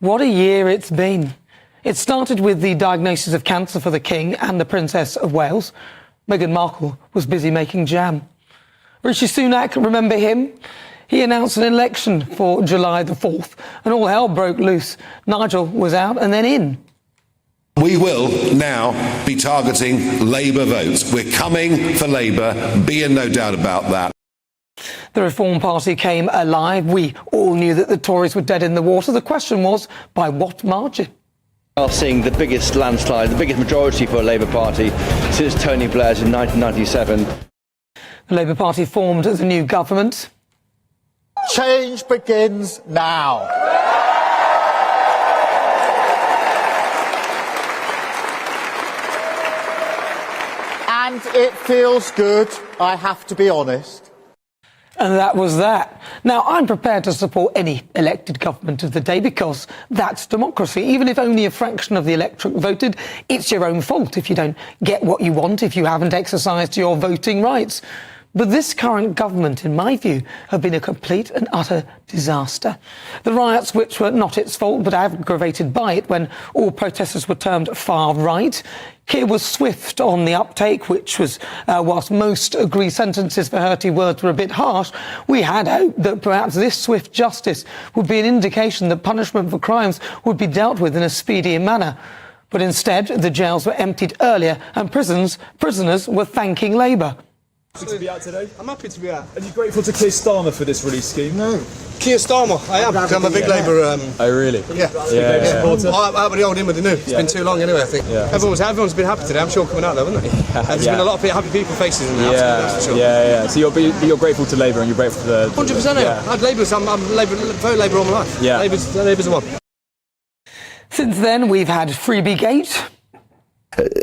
What a year it's been. It started with the diagnosis of cancer for the King and the Princess of Wales. Meghan Markle was busy making jam. Rishi Sunak, remember him? He announced an election for July the 4th and all hell broke loose. Nigel was out and then in. We will now be targeting Labour votes. We're coming for Labour, be in no doubt about that. The Reform Party came alive. We all knew that the Tories were dead in the water. The question was, by what margin? We are seeing the biggest landslide, the biggest majority for a Labour Party since Tony Blair's in 1997. The Labour Party formed the new government. Change begins now. And it feels good, I have to be honest. And that was that. Now, I'm prepared to support any elected government of the day because that's democracy. Even if only a fraction of the electorate voted, it's your own fault if you don't get what you want, if you haven't exercised your voting rights. But this current government, in my view, have been a complete and utter disaster. The riots, which were not its fault but aggravated by it when all protesters were termed far right. Keir was swift on the uptake, which was, whilst most agree sentences for hurty words were a bit harsh, we had hoped that perhaps this swift justice would be an indication that punishment for crimes would be dealt with in a speedier manner. But instead, the jails were emptied earlier and prisoners were thanking Labour. Happy to be out today? I'm happy to be out. Are you grateful to Keir Starmer for this relief scheme? No. Keir Starmer, I am. I'm a big Labour... oh, really? Yeah. Supporter? Out with the old, in with the new. It's been too long anyway, I think. Yeah. Everyone's been happy today. I'm sure coming out there, wouldn't they? There's been a lot of happy people faces in the house, that's for sure. Yeah. So you're grateful to Labour and you're grateful to... 100%. I'm vote Labour all my life. Yeah. Labour's the one. Since then, we've had Freebie Gate.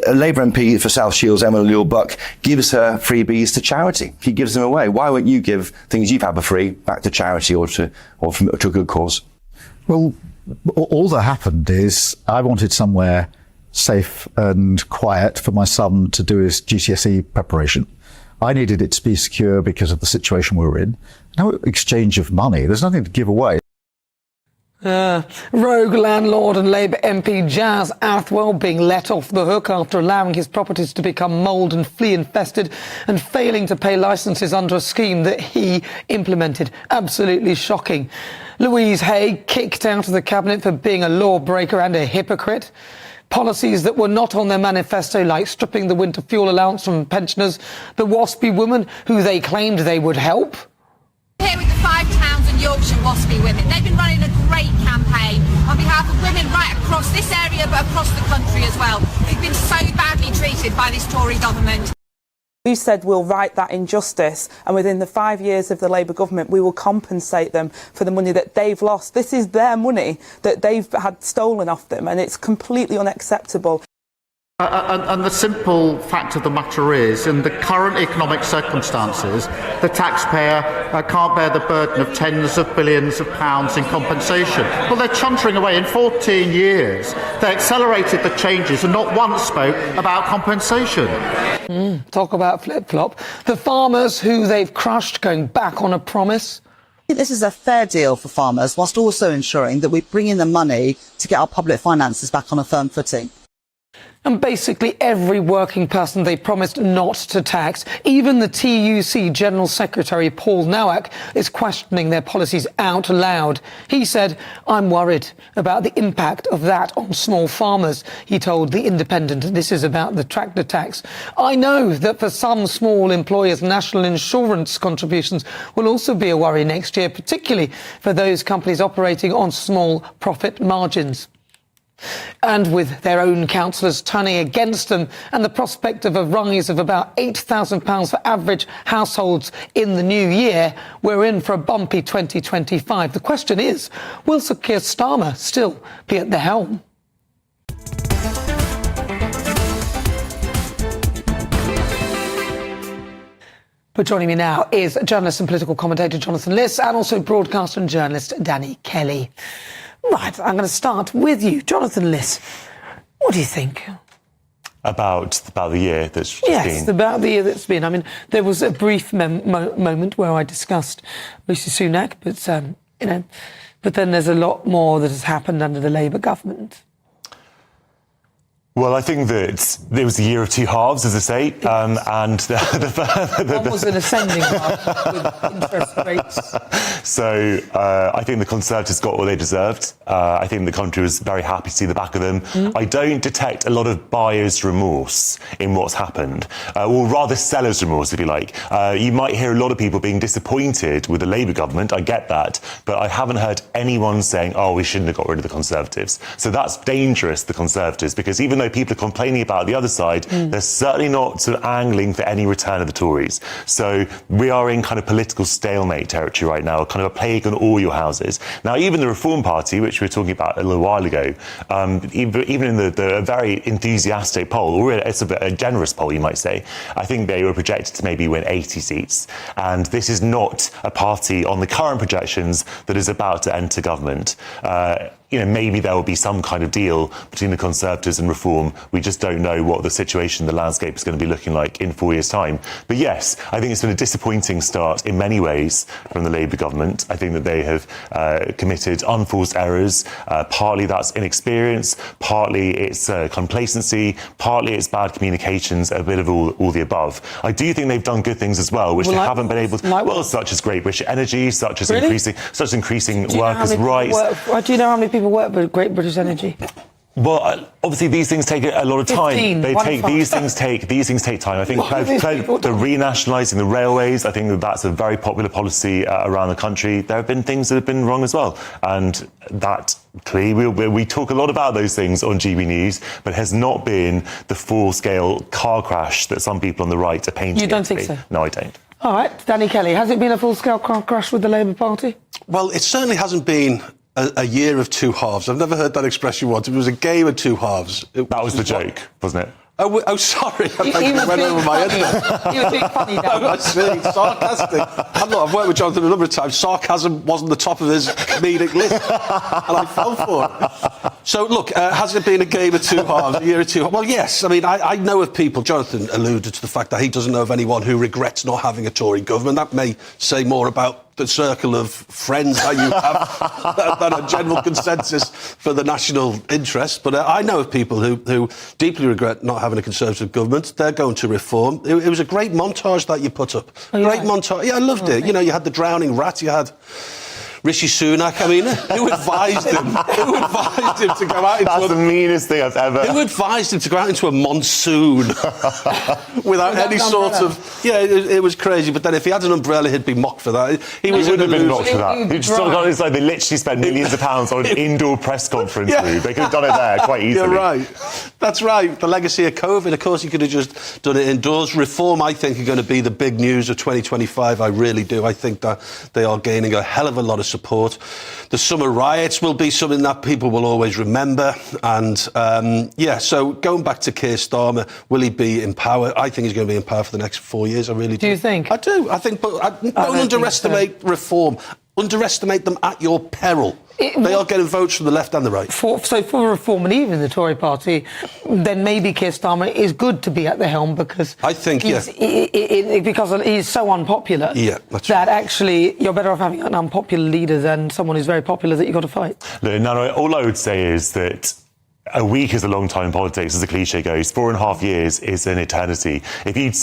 A Labour MP for South Shields, Emma Buck, gives her freebies to charity. He gives them away. Why won't you give things you've had for free back to charity or to a good cause? Well, all that happened is I wanted somewhere safe and quiet for my son to do his GCSE preparation. I needed it to be secure because of the situation we were in. No exchange of money. There's nothing to give away. Rogue landlord and Labour MP Jazz Athwell being let off the hook after allowing his properties to become mould and flea infested and failing to pay licences under a scheme that he implemented. Absolutely shocking. Louise Hay kicked out of the cabinet for being a lawbreaker and a hypocrite. Policies that were not on their manifesto, like stripping the winter fuel allowance from pensioners, the waspy woman who they claimed they would help. Here with the 5 towns and Yorkshire waspy women. They've been running a great campaign on behalf of women right across this area but across the country as well. They've been so badly treated by this Tory government. We said we'll right that injustice, and within the 5 years of the Labour government we will compensate them for the money that they've lost. This is their money that they've had stolen off them, and it's completely unacceptable. And the simple fact of the matter is, in the current economic circumstances, the taxpayer can't bear the burden of tens of billions of pounds in compensation. Well, they're chuntering away. In 14 years, they accelerated the changes and not once spoke about compensation. Talk about flip-flop. The farmers who they've crushed going back on a promise. This is a fair deal for farmers, whilst also ensuring that we bring in the money to get our public finances back on a firm footing. And basically every working person they promised not to tax. Even the TUC General Secretary Paul Nowak is questioning their policies out loud. He said, "I'm worried about the impact of that on small farmers." He told The Independent, this is about the tractor tax. "I know that for some small employers, national insurance contributions will also be a worry next year, particularly for those companies operating on small profit margins." And with their own councillors turning against them and the prospect of a rise of about £8,000 for average households in the new year, we're in for a bumpy 2025. The question is, will Sir Keir Starmer still be at the helm? But joining me now is journalist and political commentator Jonathan Liss and also broadcaster and journalist Danny Kelly. Right, I'm going to start with you, Jonathan Liss. What do you think? About the year that's just been? Yes, about the year that's been. I mean, there was a brief moment where I discussed Rishi Sunak, but, but then there's a lot more that has happened under the Labour government. Well, I think that it was a year of two halves, as I say, and One was an ascending half with interest rates. So I think the Conservatives got what they deserved. I think the country was very happy to see the back of them. I don't detect a lot of buyer's remorse in what's happened, or rather seller's remorse, if you like. You might hear a lot of people being disappointed with the Labour government. I get that, but I haven't heard anyone saying, "Oh, we shouldn't have got rid of the Conservatives." So that's dangerous, the Conservatives, because even though people are complaining about the other side, they're certainly not sort of angling for any return of the Tories. So we are in kind of political stalemate territory right now, kind of a plague on all your houses. Now, even the Reform Party, which we were talking about a little while ago, even in the very enthusiastic poll, or it's a generous poll, you might say, I think they were projected to maybe win 80 seats. And this is not a party on the current projections that is about to enter government. Maybe there will be some kind of deal between the Conservatives and Reform. We just don't know what the situation, the landscape is going to be looking like in 4 years' time. But yes, I think it's been a disappointing start in many ways from the Labour government. I think that they have committed unforced errors. Partly that's inexperience, partly it's complacency, partly it's bad communications, a bit of all the above. I do think they've done good things as well, which they haven't been able to, such as Great British Energy, such as increasing workers' rights. Do you know how many people work for Great British Energy? Well, obviously these things take a lot of time. 15, These things take time. I think the renationalising the railways, I think that's a very popular policy around the country. There have been things that have been wrong as well, and that clearly we talk a lot about those things on GB News, but has not been the full-scale car crash that some people on the right are painting. You don't think so? No, I don't. All right, Danny Kelly, has it been a full-scale car crash with the Labour Party? Well, it certainly hasn't been a year of two halves. I've never heard that expression once. It was a game of two halves. That was the joke, wasn't it? Oh, sorry. I went over my head. He was being funny now. I see. Sarcastic. I've worked with Jonathan a number of times. Sarcasm wasn't the top of his comedic list, and I fell for it. So, look, has it been a game of two halves, a year of two halves? Well, yes. I mean, I know of people, Jonathan alluded to the fact that he doesn't know of anyone who regrets not having a Tory government. That may say more about the circle of friends that you have than a general consensus for the national interest. But I know of people who deeply regret not having a Conservative government. They're going to reform. It was a great montage that you put up. Great montage. Yeah, I loved it. You know, you had the drowning rat, you had Rishi Sunak. I mean, who advised him? Who advised him to go out into That's the meanest thing I've ever... Who advised him to go out into a monsoon without any sort of... Yeah, it was crazy. But then if he had an umbrella, he'd be mocked for that. He wouldn't have been mocked for that. It's like they literally spent millions of pounds on an indoor press conference room. They could have done it there quite easily. You're right. That's right. The legacy of COVID. Of course, he could have just done it indoors. Reform, I think, are going to be the big news of 2025. I really do. I think that they are gaining a hell of a lot of support. The summer riots will be something that people will always remember. And, so going back to Keir Starmer, will he be in power? I think he's going to be in power for the next 4 years. I really do. Do you think? I do. I think, but don't underestimate reform. Underestimate them at your peril. They are getting votes from the left and the right. For Reform and even the Tory party, then maybe Keir Starmer is good to be at the helm because I think because he's so unpopular. Yeah, that's that actually you're better off having an unpopular leader than someone who's very popular that you've got to fight. No, all I would say is that a week is a long time in politics, as the cliche goes. 4.5 years is an eternity. If you'd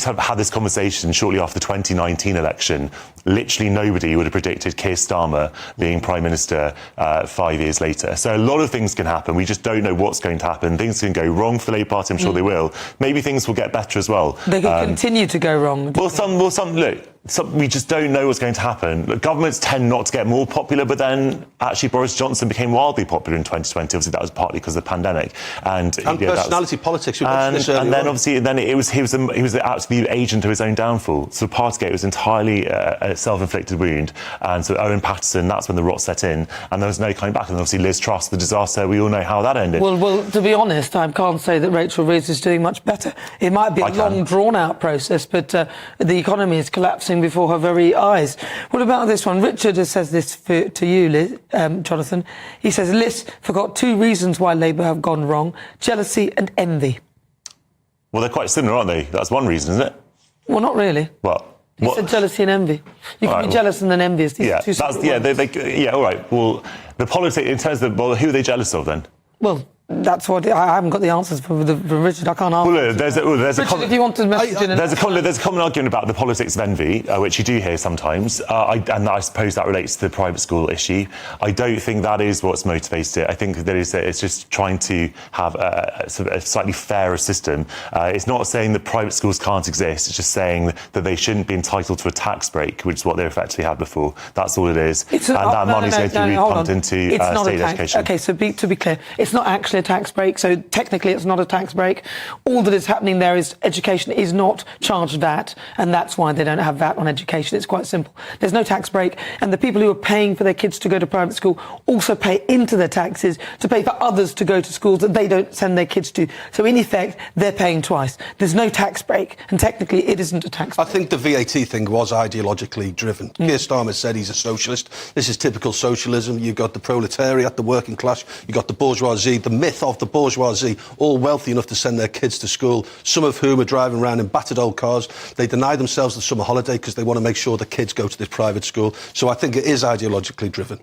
had this conversation shortly after the 2019 election, literally nobody would have predicted Keir Starmer being Prime Minister 5 years later. So a lot of things can happen. We just don't know what's going to happen. Things can go wrong for the Labour Party. I'm sure they will. Maybe things will get better as well. They can continue to go wrong. We just don't know what's going to happen. Look, governments tend not to get more popular, but then actually Boris Johnson became wildly popular in 2020. Obviously, that was partly because of the pandemic and personality politics. And then obviously, he was actually the agent of his own downfall. So Partygate was entirely a self-inflicted wound, and so Owen Paterson, that's when the rot set in, and there was no coming back. And obviously, Liz Truss, the disaster, we all know how that ended. Well, to be honest, I can't say that Rachel Reeves is doing much better. It might be a long, drawn-out process, but the economy is collapsing before her very eyes. What about this one? Richard says this to you, Liz, Jonathan. He says, Liz forgot two reasons why Labour have gone wrong: jealousy and envy. Well, they're quite similar, aren't they? That's one reason, isn't it? Well, not really. Well, You said jealousy and envy. You can be jealous and then envious. These are two separate words. All right. Well, the politics in terms of who are they jealous of then? Well, that's what I haven't got the answers for Richard. I can't answer. Well, there's Richard, if you want to message in, there's a common argument about the politics of envy, which you do hear sometimes, and I suppose that relates to the private school issue. I don't think that is what's motivated it. I think that it's just trying to have a slightly fairer system. It's not saying that private schools can't exist. It's just saying that they shouldn't be entitled to a tax break, which is what they effectively had before. That's all it is. That money's going to be pumped into state education. Okay, so to be clear, it's not actually a tax break, so technically it's not a tax break. All that is happening there is education is not charged VAT, and that's why they don't have VAT on education. It's quite simple. There's no tax break, and the people who are paying for their kids to go to private school also pay into their taxes to pay for others to go to schools that they don't send their kids to. So in effect, they're paying twice. There's no tax break, and technically it isn't a tax break. I think the VAT thing was ideologically driven. Keir Starmer said he's a socialist. This is typical socialism. You've got the proletariat, the working class, you've got the bourgeoisie, the myth of the bourgeoisie, all wealthy enough to send their kids to school, some of whom are driving around in battered old cars. They deny themselves the summer holiday because they want to make sure the kids go to this private school. So I think it is ideologically driven.